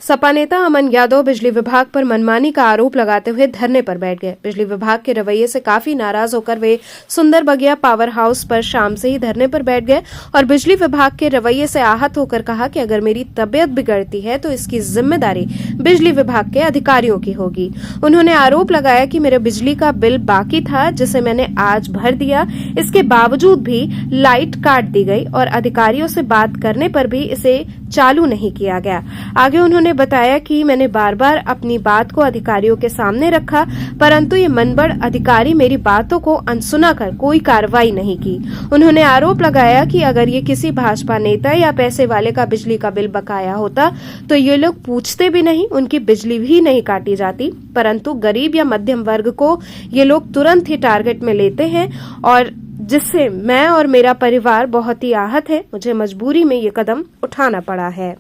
सपा नेता अमन यादव बिजली विभाग पर मनमानी का आरोप लगाते हुए धरने पर बैठ गए। बिजली विभाग के रवैये से काफी नाराज होकर वे सुंदर बगिया पावर हाउस पर शाम से ही धरने पर बैठ गए और बिजली विभाग के रवैये से आहत होकर कहा कि अगर मेरी तबीयत बिगड़ती है तो इसकी जिम्मेदारी बिजली विभाग के अधिकारियों की होगी। उन्होंने आरोप लगाया कि मेरे बिजली का बिल बाकी था जिसे मैंने आज भर दिया, इसके बावजूद भी लाइट काट दी गई और अधिकारियों से बात करने पर भी इसे चालू नहीं किया गया। आगे उन्होंने बताया कि मैंने बार बार अपनी बात को अधिकारियों के सामने रखा, परंतु ये मनबड़ अधिकारी मेरी बातों को अनसुना कर कोई कार्रवाई नहीं की। उन्होंने आरोप लगाया कि अगर ये किसी भाजपा नेता या पैसे वाले का बिजली का बिल बकाया होता तो ये लोग पूछते भी नहीं, उनकी बिजली भी नहीं काटी जाती, परंतु गरीब या मध्यम वर्ग को ये लोग तुरंत ही टारगेट में लेते हैं और जिससे मैं और मेरा परिवार बहुत ही आहत है। मुझे मजबूरी में ये कदम उठाना पड़ा है।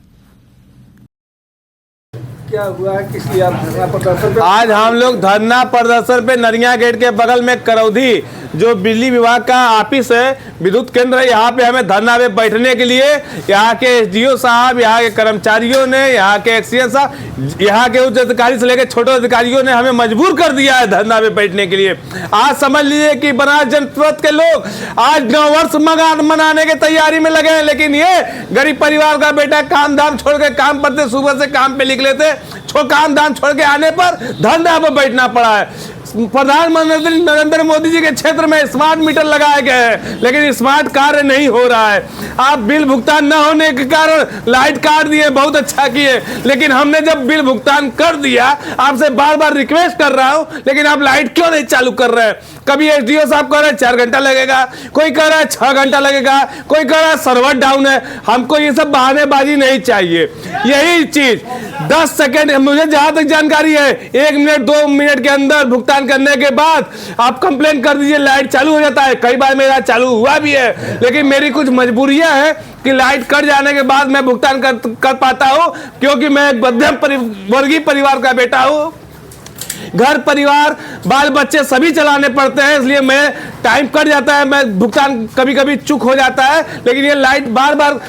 क्या हुआ है, किस लिए आप धरना प्रदर्शन पे? आज हम लोग धरना प्रदर्शन पे नरिया गेट के बगल में करौधी जो बिजली विभाग का ऑफिस है, विद्युत केंद्र है, यहाँ पे हमें धरना पे बैठने के लिए यहाँ के एसडीओ साहब, यहाँ के कर्मचारियों ने, यहाँ के एक्सीएस साहब, यहाँ के उच्च अधिकारी से लेकर छोटे अधिकारियों ने हमें मजबूर कर दिया है धरना पे बैठने के लिए। आज समझ लीजिए कि बनास जनपद के लोग आज नववर्ष मनाने की तैयारी में लगे हैं, लेकिन ये गरीब परिवार का बेटा काम धाम छोड़ के काम पर सुबह से काम पे निकले थे, काम धाम छोड़ के आने पर धरना पर बैठना पड़ा है। प्रधानमंत्री नरेंद्र मोदी जी के क्षेत्र में स्मार्ट मीटर लगाए गए हैं, लेकिन स्मार्ट कार्य नहीं हो रहा है। आप बिल भुगतान न होने के कारण लाइट काट दिए, बहुत अच्छा किए, लेकिन हमने जब बिल भुगतान कर दिया, आपसे बार बार रिक्वेस्ट कर रहा हूं, लेकिन आप लाइट क्यों नहीं चालू कर रहे हैं? कभी एसडीओ साहब कह रहे हैं 4 घंटा लगेगा, कोई कह रहा है 6 घंटा लगेगा, कोई कह रहा है सर्वर डाउन है। हमको ये सब बहानेबाजी नहीं चाहिए। यही चीज 10 सेकेंड, मुझे जहां तक जानकारी है 1 मिनट 2 मिनट के अंदर भुगतान करने के बाद आप कंप्लेन कर दीजिए, लाइट चालू हो जाता है। कई बार मेरा चालू हुआ भी है, लेकिन मेरी कुछ मजबूरियां हैं कि लाइट कट जाने के बाद मैं भुगतान कर पाता हूं, क्योंकि मैं एक मध्यम वर्गीय परिवार का बेटा हूं। घर परिवार बाल बच्चे सभी चलाने पड़ते हैं, इसलिए मैं टाइम कट जाता है, मैं भुगतान कभी कभी चूक हो जाता है। लेकिन ये लाइट बार बार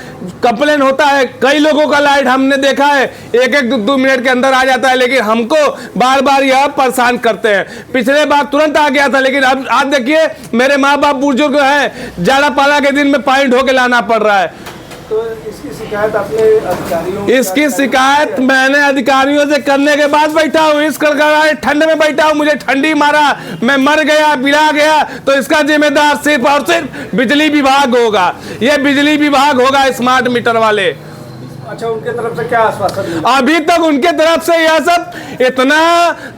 कंप्लेन होता है। कई लोगों का लाइट हमने देखा है 1-2 मिनट के अंदर आ जाता है, लेकिन हमको बार बार यह परेशान करते हैं। पिछले बार तुरंत आ गया था, लेकिन अब आज देखिए मेरे माँ बाप बुजुर्ग हैं, जाड़ा पाला के दिन में पानी ढो के लाना पड़ रहा है। तो इसकी शिकायत आपने अधिकारियों? इसकी शिकायत मैंने अधिकारियों से करने के बाद बैठा हूँ। इस कड़कड़ाए ठंड में बैठा हूँ, मुझे ठंडी मारा, मैं मर गया, बिला गया, तो इसका जिम्मेदार सिर्फ और सिर्फ बिजली विभाग होगा। ये बिजली विभाग होगा, स्मार्ट मीटर वाले। अच्छा, उनके तरफ से क्या आश्वासन मिला? अभी तक उनके तरफ से यह सब इतना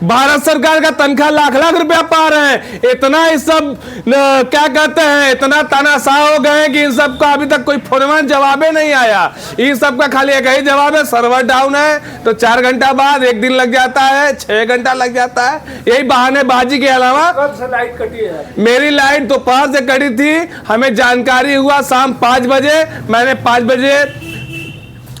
भारत सरकार का तनख्वाह लाख रुपया पा रहे हैं, इतना इस सब क्या कहते हैं, इतना तानाशाह हो गए कि इन सब का अभी तक कोई फोन जवाब नहीं आया। इन सब का खाली एक ही जवाब है, सर्वर डाउन है, तो 4 घंटा बाद 1 दिन लग जाता है, 6 घंटा लग जाता है। यही बहानेबाजी के अलावा। कब से लाइट कटी है? मेरी लाइट दोपहर से कटी थी, हमें जानकारी हुआ शाम 5 बजे। मैंने 5 बजे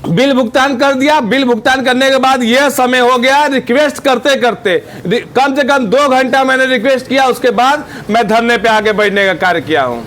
बिल भुगतान कर दिया। बिल भुगतान करने के बाद यह समय हो गया, रिक्वेस्ट करते करते कम से कम 2 घंटा मैंने रिक्वेस्ट किया, उसके बाद मैं धरने पे आके बैठने का कार्य किया हूं।